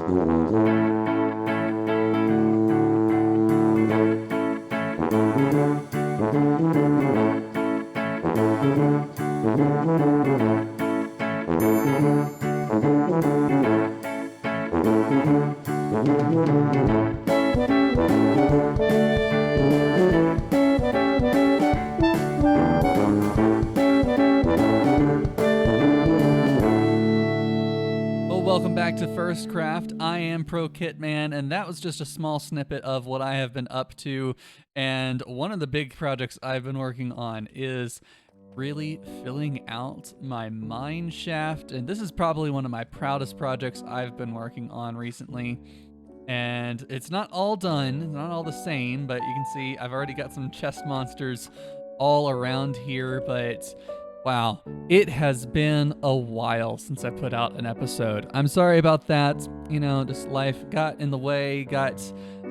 Welcome back to FirstCraft. I am Pro Kitman, and that was just a small snippet of what I have been up to. And one of the big projects I've been working on is really filling out my mine shaft. And this is probably one of my proudest projects I've been working on recently. And it's not all done, it's not all the same, but you can see I've already got some chest monsters all around here, but wow, it has been a while since I put out an episode. I'm sorry about that. You know, just life got in the way, got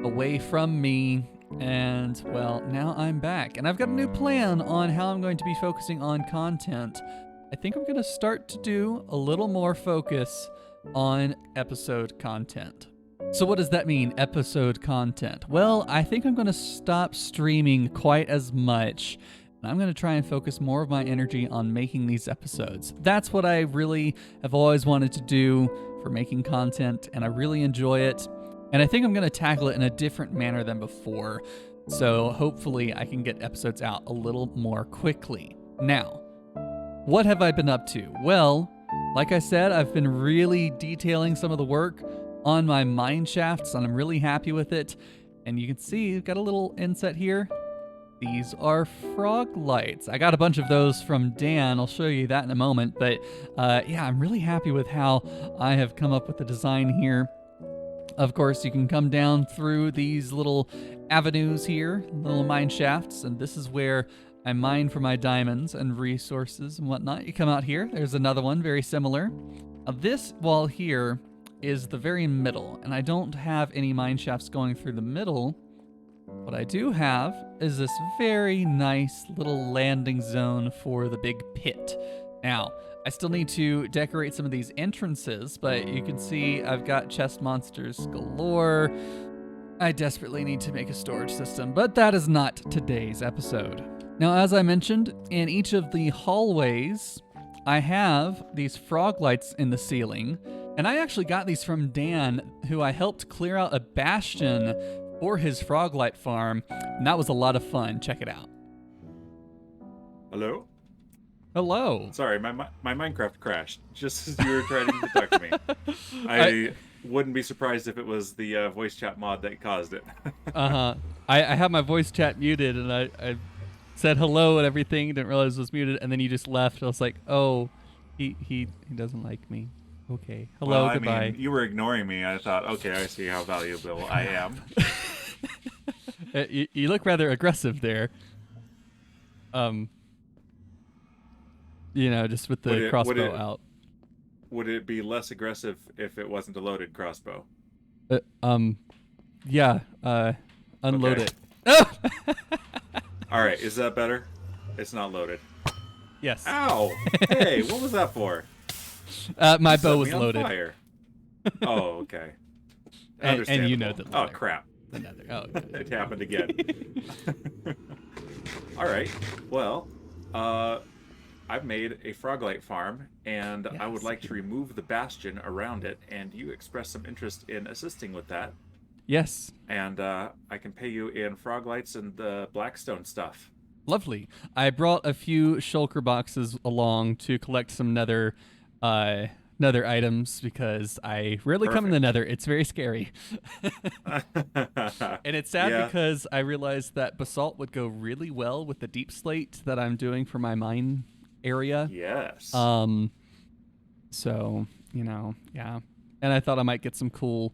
away from me, and well, now I'm back. And I've got a new plan on how I'm going to be focusing on content. I think I'm going to start to do a little more focus on episode content. So what does that mean, episode content? Well, I think I'm going to stop streaming quite as much. I'm going to try and focus more of my energy on making these episodes. That's what I really have always wanted to do for making content, and I really enjoy it. And I think I'm going to tackle it in a different manner than before. So hopefully I can get episodes out a little more quickly. Now, what have I been up to? Well, like I said, I've been really detailing some of the work on my mine shafts, and I'm really happy with it. And you can see I've got a little inset here. These are frog lights. I got a bunch of those from Dan. I'll show you that in a moment. But yeah, I'm really happy with how I have come up with the design here. Of course, you can come down through these little avenues here, little mine shafts, and this is where I mine for my diamonds and resources and whatnot. You come out here. There's another one very similar. This wall here is the very middle, and I don't have any mine shafts going through the middle. What I do have is this very nice little landing zone for the big pit. Now, I still need to decorate some of these entrances, but you can see I've got chest monsters galore. I desperately need to make a storage system, but that is not today's episode. Now, as I mentioned, in each of the hallways, I have these frog lights in the ceiling, and I actually got these from Dan, who I helped clear out a bastion for his frog light farm, and that was a lot of fun. Check it out. Hello? Hello. Sorry, my Minecraft crashed just as you were trying to talk to me. I wouldn't be surprised if it was the voice chat mod that caused it. I have my voice chat muted, and I said hello and everything, didn't realize it was muted, and then you just left. I was like, oh, he doesn't like me. Okay. Hello, well, goodbye. I mean, you were ignoring me. I thought, okay, I see how valuable I am. You look rather aggressive there. You know, just with the crossbow out. Would it be less aggressive if it wasn't a loaded crossbow? Yeah. Unload Okay. it. All right, is that better? It's not loaded. Yes. Ow! Hey, what was that for? My bow Set was me on loaded. Fire. Oh, okay. And you know the Oh, nether. crap. The nether. Oh, okay. It happened again. All right. Well, I've made a froglight farm, and I would like to remove the bastion around it, and you expressed some interest in assisting with that. Yes. And I can pay you in froglights and the blackstone stuff. Lovely. I brought a few shulker boxes along to collect some nether items because I rarely come in the nether. It's very scary. And it's sad because I realized that basalt would go really well with the deep slate that I'm doing for my mine area. Yes. So, you know, yeah. And I thought I might get some cool,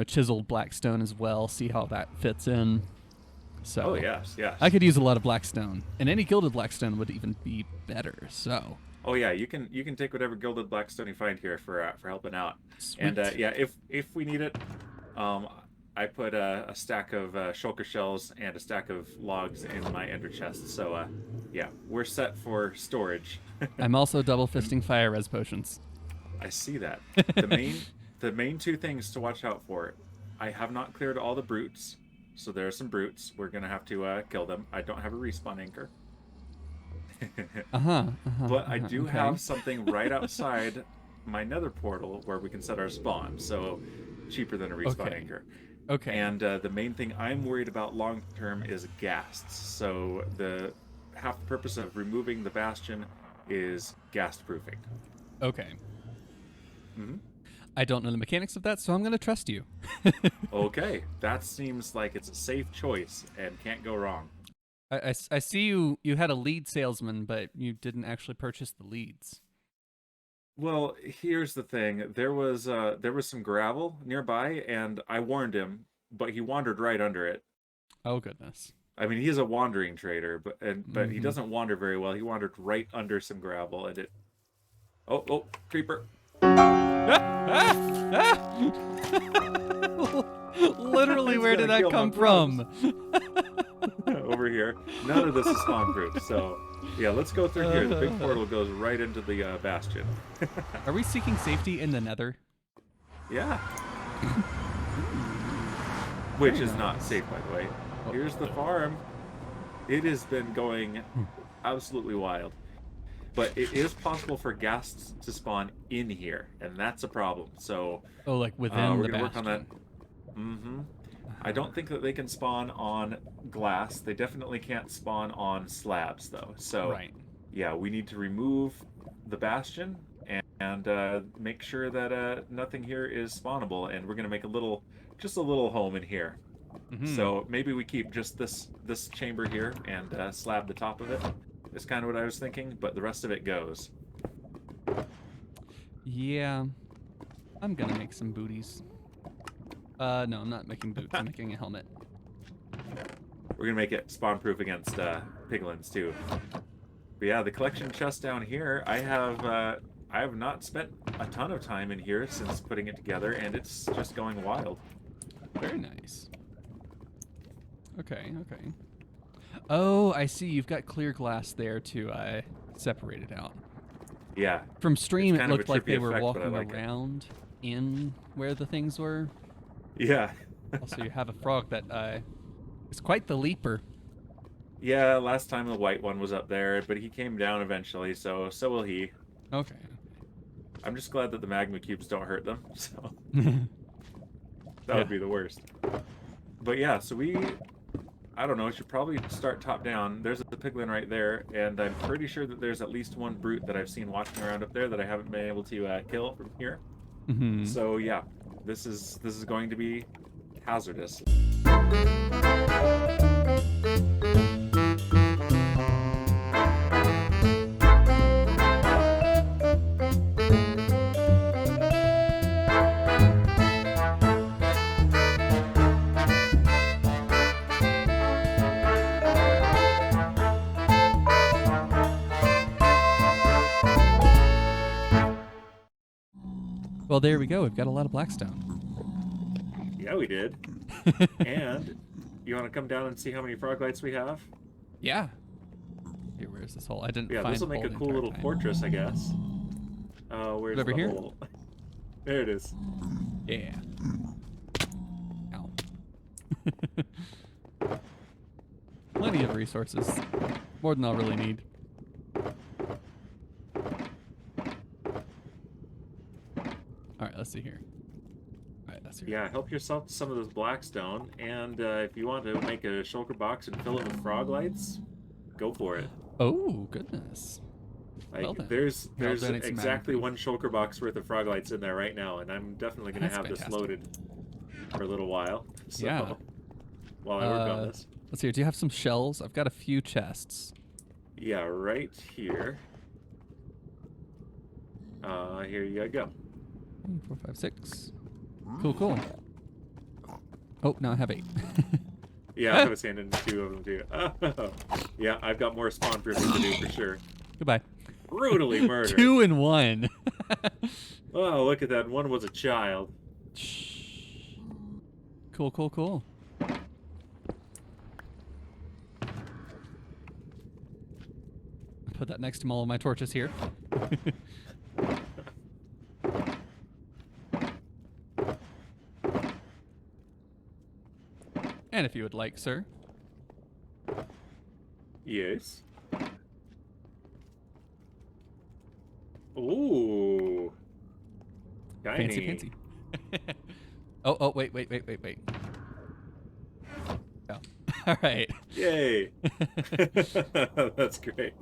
chiseled blackstone as well, see how that fits in. So, oh, yes, yes. I could use a lot of blackstone, and any gilded blackstone would even be better. So. Oh yeah, you can take whatever gilded blackstone you find here for helping out. Sweet. And yeah, if we need it, I put a stack of shulker shells and a stack of logs in my ender chest. So yeah, we're set for storage. I'm also double fisting fire res potions. I see that. The main two things to watch out for. I have not cleared all the brutes, so there are some brutes. We're gonna have to kill them. I don't have a respawn anchor. But I do Okay. have something right outside my nether portal where we can set our spawn, so cheaper than a respawn anchor. Okay. And the main thing I'm worried about long term is ghasts. So the half the purpose of removing the bastion is ghast proofing. Okay. Mm-hmm. I don't know the mechanics of that, so I'm gonna trust you. Okay, that seems like it's a safe choice and can't go wrong. I see you had a lead salesman, but you didn't actually purchase the leads. Well, here's the thing. There was some gravel nearby, and I warned him, but he wandered right under it. Oh goodness. I mean, he's a wandering trader, but he Mhm. doesn't wander very well. He wandered right under some gravel, and it. Oh, creeper! Literally, It's where gonna did that kill my come bugs. from? Over here. None of this is spawn proof, so yeah, let's go through here. The big portal goes right into the bastion. Are we seeking safety in the nether? Yeah. Which is not safe, by the way. Here's the farm. It has been going absolutely wild. But it is possible for ghasts to spawn in here, and that's a problem. So Oh, like within we're the gonna work on that. bastion. I don't think that they can spawn on glass. They definitely can't spawn on slabs, though. So Right. yeah, we need to remove the bastion and make sure that nothing here is spawnable, and we're gonna make just a little home in here. So maybe we keep just this chamber here and slab the top of it. Is kind of what I was thinking, but the rest of it goes. Yeah. I'm gonna make some booties. No, I'm not making boots. I'm making a helmet. We're gonna make it spawn proof against piglins too. But yeah, the collection chest down here, I have not spent a ton of time in here since putting it together, and it's just going wild. Very nice. Okay. Oh, I see. You've got clear glass there to separate it out. Yeah. From stream, It's it kind of looked a like they trippy were effect, but I walking like it. around in where the things were. Yeah. Also, you have a frog that is quite the leaper. Yeah, last time the white one was up there, but he came down eventually, so will he. Okay. I'm just glad that the magma cubes don't hurt them, so that Yeah. would be the worst. But yeah, so I don't know, should probably start top down. There's the piglin right there, and I'm pretty sure that there's at least one brute that I've seen walking around up there that I haven't been able to kill from here. So yeah, this is going to be hazardous. Well, there we go. We've got a lot of blackstone. Yeah, we did. And you want to come down and see how many frog lights we have? Yeah. Here, where's this hole? I didn't Yeah, find this will the make hole a the cool entire little time. fortress, I guess. Where's Over the here? hole? There it is. Yeah. Ow. Plenty of resources. More than I'll really need. Alright, let's see here. Alright, that's here. Yeah, help yourself to some of this blackstone, and if you want to make a shulker box and fill it with frog lights, go for it. Oh, goodness. Like, Well then. there's Here, I'll donate some exactly magma. one shulker box worth of frog lights in there right now, and I'm definitely going to That's have this fantastic. loaded for a little while. So, Yeah. while I work on this. Let's see here. Do you have some shells? I've got a few chests. Yeah, right here. Here you go. 1, 4, 5, 6. Cool. Oh, now I have 8. Yeah, I was handing 2 of them too. Oh, yeah, I've got more spawn proofing to do for sure. Goodbye. Brutally murdered. 2 in 1. Oh, look at that. One was a child. Cool. Put that next to all of my torches here. And if you would like, sir. Yes. Ooh. Shiny. Fancy. Oh, wait. Oh. All right. Yay. That's great.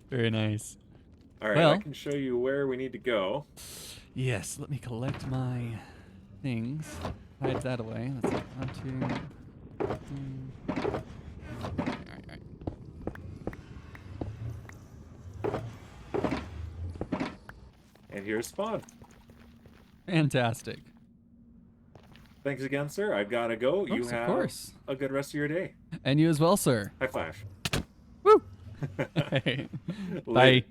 Very nice. All right, Well, I can show you where we need to go. Yes, let me collect my things. Hide that away. Let's see. 1, 2, 3. All right. And here's spawn. Fantastic. Thanks again, sir. I've got to go. You have of course. a good rest of your day. And you as well, sir. High five. Woo! Bye.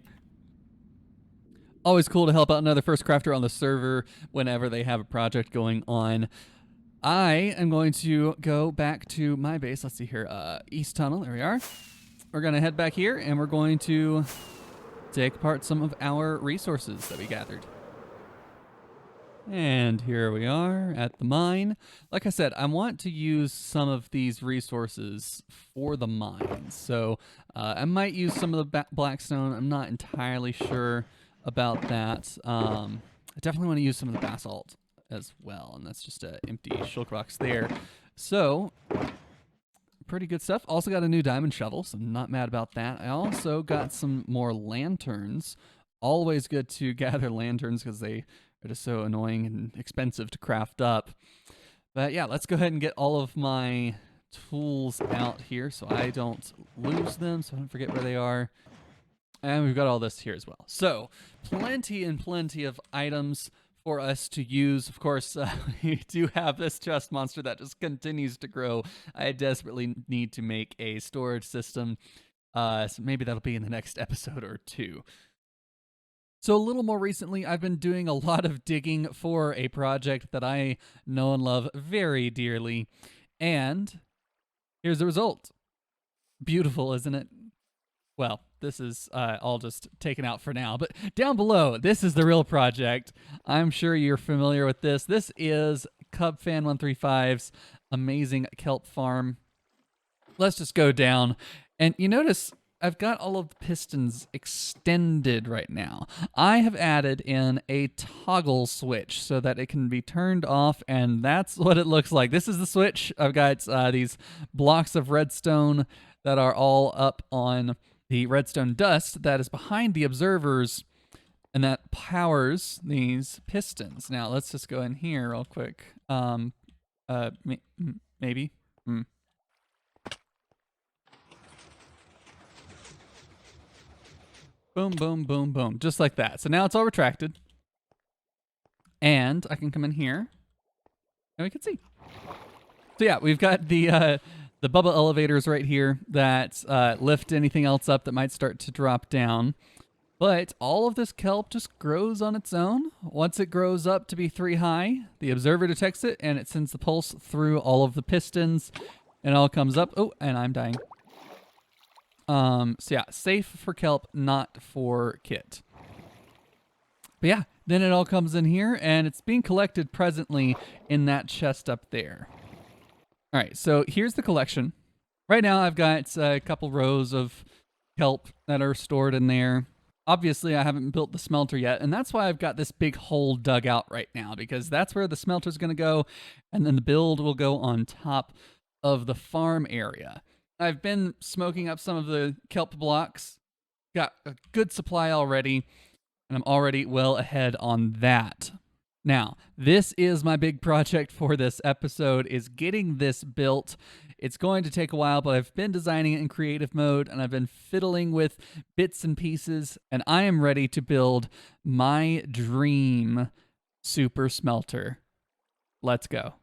Always cool to help out another First Crafter on the server whenever they have a project going on. I am going to go back to my base. Let's see here. East Tunnel. There we are. We're going to head back here, and we're going to take apart some of our resources that we gathered. And here we are at the mine. Like I said, I want to use some of these resources for the mines. So I might use some of the blackstone. I'm not entirely sure about that. I definitely want to use some of the basalt as well. And that's just an empty shulker box there. So pretty good stuff. Also got a new diamond shovel, so I'm not mad about that. I also got some more lanterns. Always good to gather lanterns because they are just so annoying and expensive to craft up. But yeah, let's go ahead and get all of my tools out here so I don't lose them, so I don't forget where they are. And we've got all this here as well. So plenty and plenty of items for us to use. Of course, we do have this chest monster that just continues to grow. I desperately need to make a storage system. So maybe that'll be in the next episode or two. So a little more recently, I've been doing a lot of digging for a project that I know and love very dearly. And here's the result. Beautiful, isn't it? Well, this is all just taken out for now. But down below, this is the real project. I'm sure you're familiar with this. This is CubFan135's amazing kelp farm. Let's just go down. And you notice I've got all of the pistons extended right now. I have added in a toggle switch so that it can be turned off, and that's what it looks like. This is the switch. I've got these blocks of redstone that are all up on the redstone dust that is behind the observers, and that powers these pistons. Now, let's just go in here real quick. Maybe. Boom, boom, boom, boom. Just like that. So now it's all retracted. And I can come in here and we can see. So yeah, we've got the bubble elevators right here that lift anything else up that might start to drop down. But all of this kelp just grows on its own. Once it grows up to be 3 high, the observer detects it and it sends the pulse through all of the pistons and it all comes up. Oh, and I'm dying. So yeah, safe for kelp, not for kit. But yeah, then it all comes in here and it's being collected presently in that chest up there. All right, so here's the collection. Right now I've got a couple rows of kelp that are stored in there. Obviously I haven't built the smelter yet, and that's why I've got this big hole dug out right now, because that's where the smelter's gonna go, and then the build will go on top of the farm area. I've been smoking up some of the kelp blocks, got a good supply already, and I'm already well ahead on that. Now, this is my big project for this episode, is getting this built. It's going to take a while, but I've been designing it in creative mode, and I've been fiddling with bits and pieces, and I am ready to build my dream super smelter. Let's go.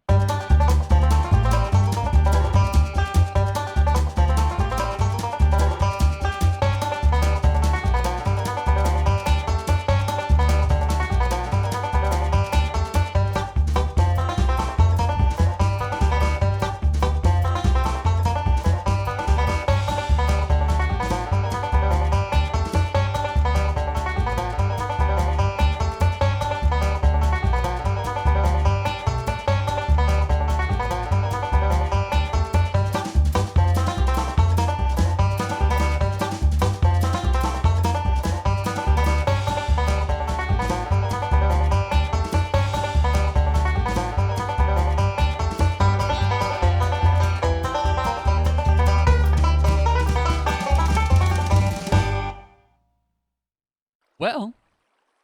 Well,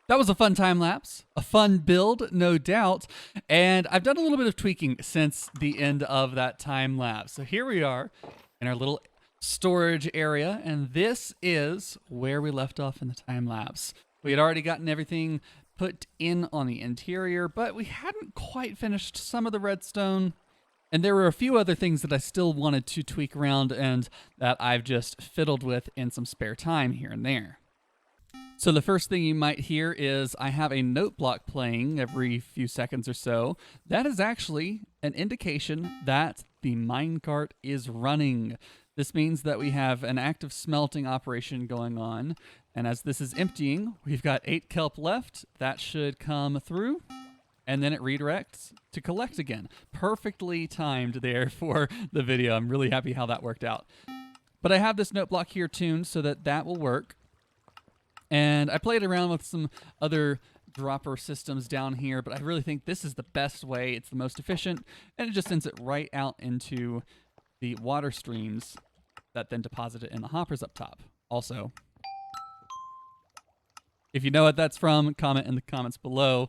that was a fun time lapse, a fun build, no doubt. And I've done a little bit of tweaking since the end of that time lapse. So here we are in our little storage area, and this is where we left off in the time lapse. We had already gotten everything put in on the interior, but we hadn't quite finished some of the redstone. And there were a few other things that I still wanted to tweak around and that I've just fiddled with in some spare time here and there. So the first thing you might hear is I have a note block playing every few seconds or so. That is actually an indication that the minecart is running. This means that we have an active smelting operation going on. And as this is emptying, we've got 8 kelp left. That should come through. And then it redirects to collect again. Perfectly timed there for the video. I'm really happy how that worked out. But I have this note block here tuned so that that will work. And I played around with some other dropper systems down here, but I really think this is the best way. It's the most efficient, and it just sends it right out into the water streams that then deposit it in the hoppers up top. Also, if you know what that's from, comment in the comments below.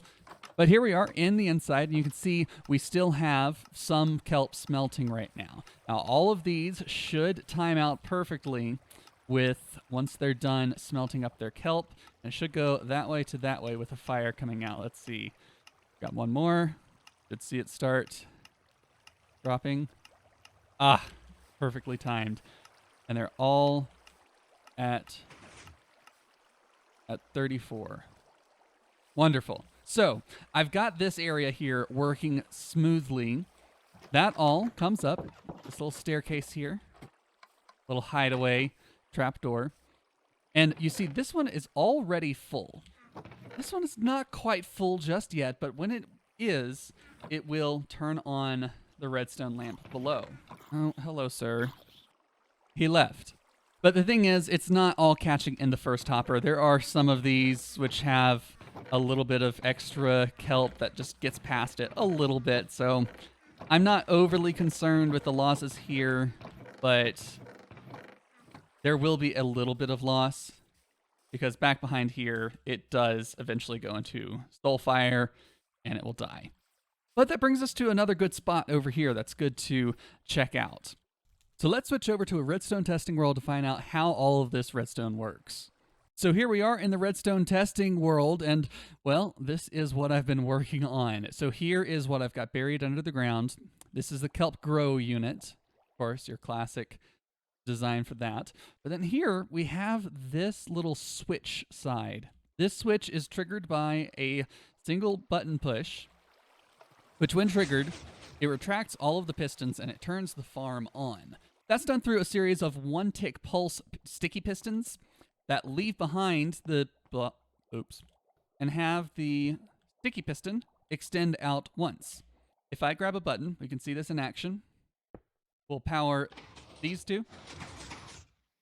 But here we are in the inside, and you can see we still have some kelp smelting right now. Now, all of these should time out perfectly with once they're done smelting up their kelp, and it should go that way to that way with a fire coming out. Let's see. Got one more. Should see it start dropping. Ah, perfectly timed. And they're all at 34. Wonderful. So I've got this area here working smoothly. That all comes up. This little staircase here. Little hideaway trapdoor. And you see this one is already full. This one is not quite full just yet, but when it is, it will turn on the redstone lamp below. Oh, hello, sir. He left. But the thing is, it's not all catching in the first hopper. There are some of these which have a little bit of extra kelp that just gets past it a little bit. So I'm not overly concerned with the losses here, but there will be a little bit of loss because back behind here, it does eventually go into soulfire and it will die. But that brings us to another good spot over here that's good to check out. So let's switch over to a redstone testing world to find out how all of this redstone works. So here we are in the redstone testing world, and well, this is what I've been working on. So here is what I've got buried under the ground. This is the kelp grow unit. Of course, your classic design for that. But then here we have this little switch side. This switch is triggered by a single button push, which when triggered, it retracts all of the pistons and it turns the farm on. That's done through a series of 1-tick pulse sticky pistons that leave behind the and have the sticky piston extend out once. If I grab a button, we can see this in action. We'll power these two.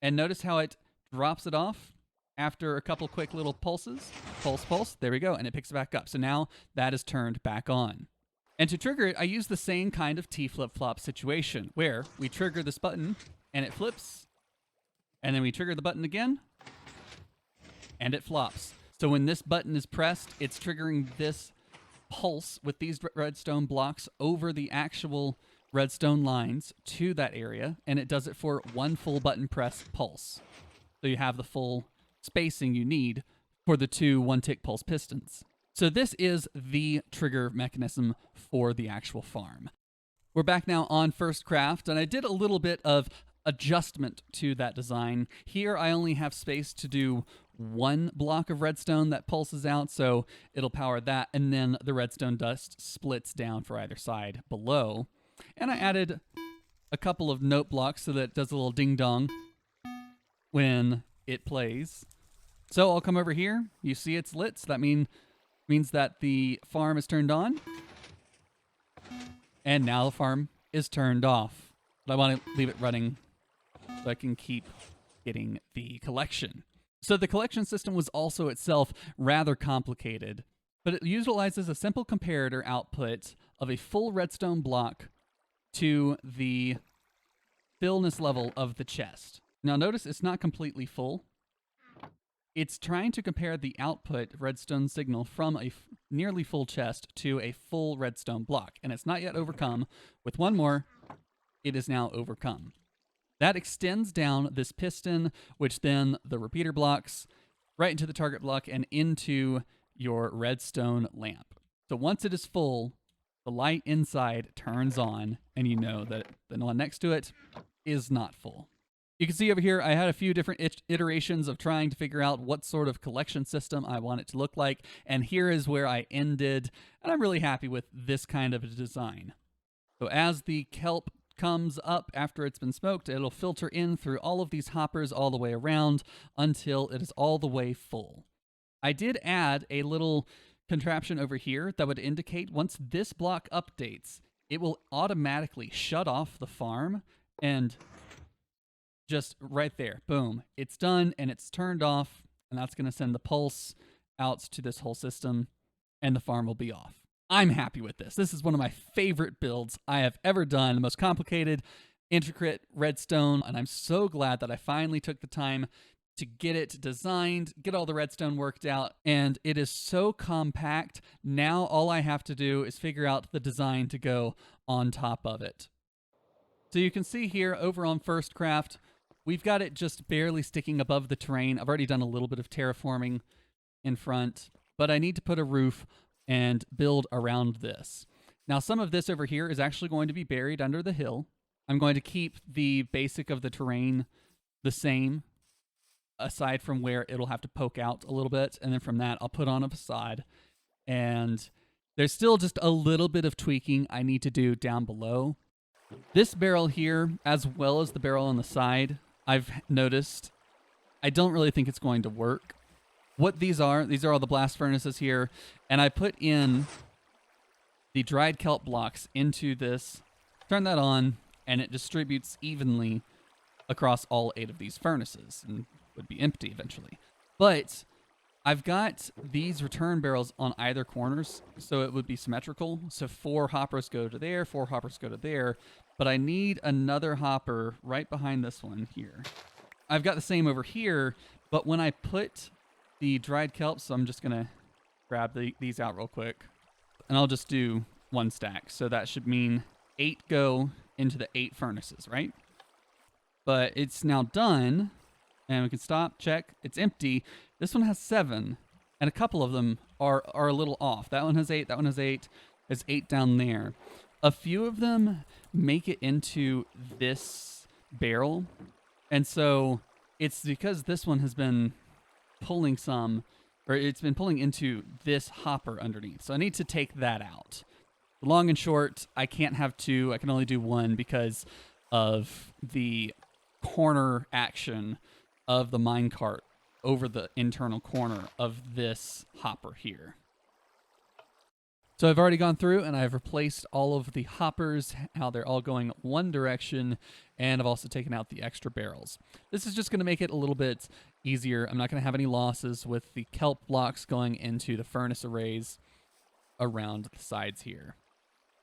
And notice how it drops it off after a couple quick little pulses. Pulse, pulse. There we go. And it picks it back up. So now that is turned back on. And to trigger it, I use the same kind of T flip-flop situation where we trigger this button and it flips. And then we trigger the button again and it flops. So when this button is pressed, it's triggering this pulse with these redstone blocks over the actual redstone lines to that area. And it does it for one full button press pulse. So you have the full spacing you need for the two 1-tick pulse pistons. So this is the trigger mechanism for the actual farm. We're back now on FirstCraft, and I did a little bit of adjustment to that design. Here I only have space to do one block of redstone that pulses out, so it'll power that, and then the redstone dust splits down for either side below. And I added a couple of note blocks so that it does a little ding-dong when it plays. So I'll come over here. You see it's lit, so that means that the farm is turned on. And now the farm is turned off. But I want to leave it running so I can keep getting the collection. So the collection system was also itself rather complicated, but it utilizes a simple comparator output of a full redstone block to the fullness level of the chest. Now notice it's not completely full. It's trying to compare the output redstone signal from a nearly full chest to a full redstone block, and it's not yet overcome. With one more, it is now overcome. That extends down this piston, which then the repeater blocks right into the target block and into your redstone lamp. So once it is full, the light inside turns on, and you know that the one next to it is not full. You can see over here, I had a few different iterations of trying to figure out what sort of collection system I want it to look like, and here is where I ended, and I'm really happy with this kind of a design. So as the kelp comes up after it's been smoked, it'll filter in through all of these hoppers all the way around until it is all the way full. I did add a little contraption over here that would indicate once this block updates, it will automatically shut off the farm, and just right there, boom, it's done and it's turned off, and that's going to send the pulse out to this whole system, and the farm will be off. I'm happy with this. This is one of my favorite builds I have ever done, the most complicated, intricate redstone, and I'm so glad that I finally took the time to get it designed, get all the redstone worked out, and it is so compact. Now all I have to do is figure out the design to go on top of it. So you can see here over on FirstCraft, we've got it just barely sticking above the terrain. I've already done a little bit of terraforming in front, but I need to put a roof and build around this. Now some of this over here is actually going to be buried under the hill. I'm going to keep the basic of the terrain the same, aside from where it'll have to poke out a little bit, and then from that I'll put on a facade. And there's still just a little bit of tweaking I need to do down below. This barrel here, as well as the barrel on the side, I've noticed I don't really think it's going to work. What these are all the blast furnaces here, and I put in the dried kelp blocks into this, turn that on, and it distributes evenly across all 8 of these furnaces, and would be empty eventually. But I've got these return barrels on either corners, so it would be symmetrical. So 4 hoppers go to there, 4 hoppers go to there, but I need another hopper right behind this one here. I've got the same over here, but when I put the dried kelp, so I'm just gonna grab these out real quick, and I'll just do 1 stack. So that should mean 8 go into the 8 furnaces, right? But it's now done, and we can stop, check, it's empty. This one has 7, and a couple of them are a little off. That one has 8, that one has 8, there's 8 down there. A few of them make it into this barrel, and so it's because this one has been pulling some, or it's been pulling into this hopper underneath. So I need to take that out. Long and short, I can't have 2, I can only do 1 because of the corner action of the minecart over the internal corner of this hopper here. So I've already gone through and I've replaced all of the hoppers, how they're all going one direction, and I've also taken out the extra barrels. This is just going to make it a little bit easier. I'm not going to have any losses with the kelp blocks going into the furnace arrays around the sides here.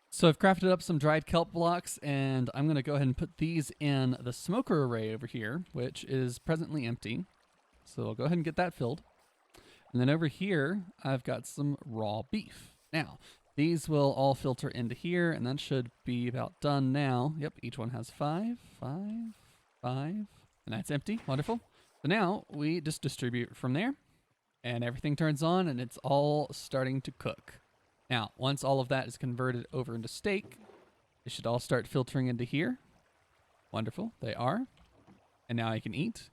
So I've crafted up some dried kelp blocks, and I'm going to go ahead and put these in the smoker array over here, which is presently empty. So I'll go ahead and get that filled. And then over here, I've got some raw beef. Now, these will all filter into here, and that should be about done now. Yep, each one has 5, 5, 5, and that's empty. Wonderful. So now we just distribute from there, and everything turns on, and it's all starting to cook. Now, once all of that is converted over into steak, they should all start filtering into here. Wonderful, they are. And now I can eat.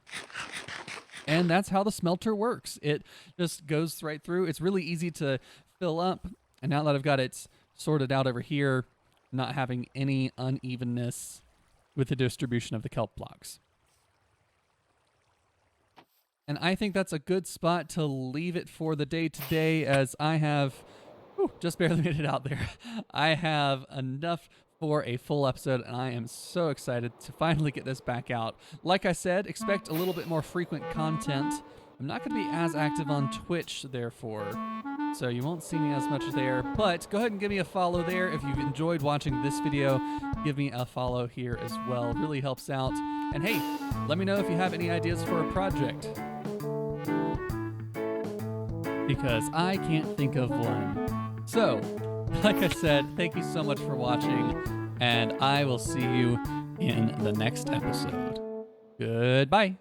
And that's how the smelter works. It just goes right through. It's really easy to fill up. And now that I've got it sorted out over here, not having any unevenness with the distribution of the kelp blocks. And I think that's a good spot to leave it for the day today, as I have just barely made it out there. I have enough for a full episode, and I am so excited to finally get this back out. Like I said, expect a little bit more frequent content. I'm not going to be as active on Twitch, therefore, so you won't see me as much there, but go ahead and give me a follow there. If you've enjoyed watching this video, give me a follow here as well. It really helps out. And hey, let me know if you have any ideas for a project. because I can't think of one. So, like I said, thank you so much for watching, and I will see you in the next episode. Goodbye.